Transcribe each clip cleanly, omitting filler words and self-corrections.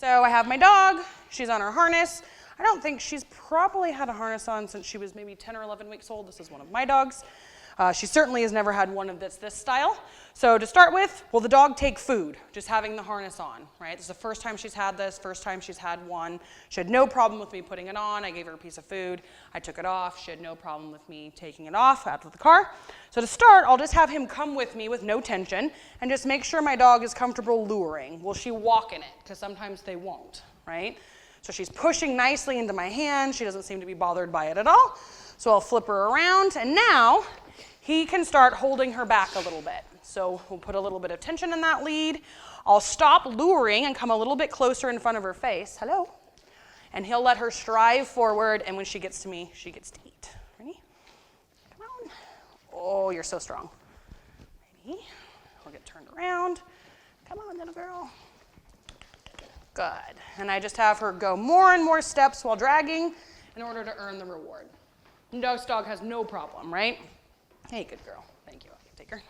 So I have my dog, she's on her harness. I don't think she's probably had a harness on since she was maybe 10 or 11 weeks old. This is one of my dogs. She certainly has never had one of this style. So to start with, will the dog take food, just having the harness on, right? This is the first time she's had this, first time she's had one. She had no problem with me putting it on. I gave her a piece of food. I took it off. She had no problem with me taking it off out of the car. So to start, I'll just have him come with me with no tension and just make sure my dog is comfortable luring. Will she walk in it? Because sometimes they won't, right? So she's pushing nicely into my hand. She doesn't seem to be bothered by it at all. So I'll flip her around, and now he can start holding her back a little bit. So we'll put a little bit of tension in that lead. I'll stop luring and come a little bit closer in front of her face. Hello. And he'll let her strive forward, and when she gets to me, she gets to eat. Ready? Come on. Oh, you're so strong. Ready? We'll get turned around. Come on, little girl. Good. And I just have her go more and more steps while dragging in order to earn the reward. And this dog has no problem, right? Hey, good girl. Thank you. I can take her.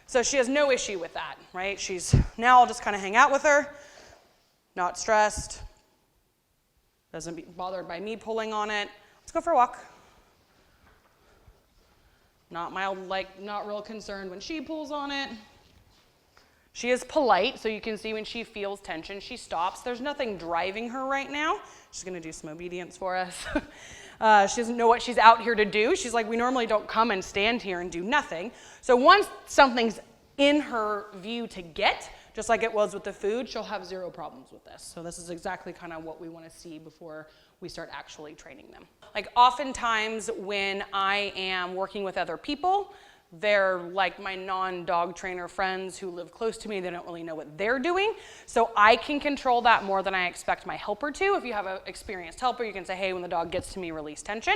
So she has no issue with that, right? Now I'll just kind of hang out with her, not stressed, doesn't be bothered by me pulling on it. Let's go for a walk. Not real concerned when she pulls on it. She is polite, so you can see when she feels tension, she stops. There's nothing driving her right now. She's going to do some obedience for us. She doesn't know what she's out here to do. She's like, we normally don't come and stand here and do nothing. So once something's in her view to get, just like it was with the food, she'll have zero problems with this. So this is exactly kind of what we want to see before we start actually training them. Like oftentimes when I am working with other people, they're like my non-dog trainer friends who live close to me. They don't really know what they're doing. So I can control that more than I expect my helper to. If you have an experienced helper, you can say, hey, when the dog gets to me, release tension.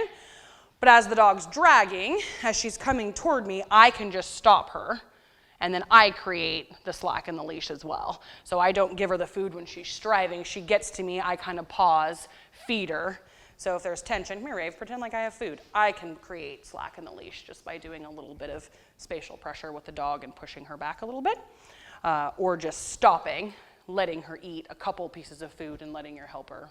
But as the dog's dragging, as she's coming toward me, I can just stop her. And then I create the slack in the leash as well. So I don't give her the food when she's striving. She gets to me, I kind of pause, feed her. So if there's tension, come here, Rave, pretend like I have food. I can create slack in the leash just by doing a little bit of spatial pressure with the dog and pushing her back a little bit. Or just stopping, letting her eat a couple pieces of food and letting your helper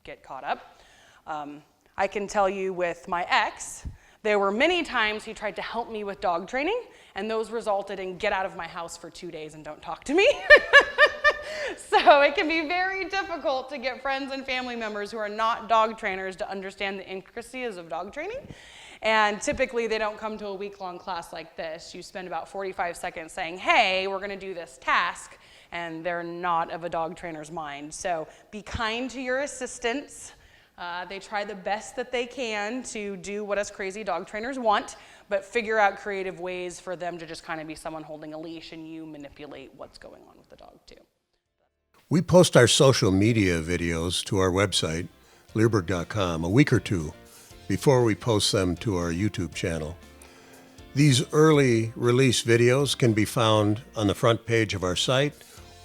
get caught up. I can tell you with my ex, there were many times he tried to help me with dog training, and those resulted in get out of my house for 2 days and don't talk to me. So it can be very difficult to get friends and family members who are not dog trainers to understand the intricacies of dog training. And typically they don't come to a week-long class like this. You spend about 45 seconds saying, hey, we're gonna do this task, and they're not of a dog trainer's mind. So be kind to your assistants. They try the best that they can to do what us crazy dog trainers want, but figure out creative ways for them to just kind of be someone holding a leash and you manipulate what's going on with the dog too. We post our social media videos to our website, Leerburg.com, a week or two before we post them to our YouTube channel. These early release videos can be found on the front page of our site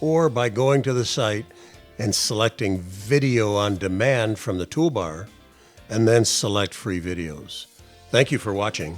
or by going to the site and selecting Video on Demand from the toolbar, and then select Free Videos. Thank you for watching.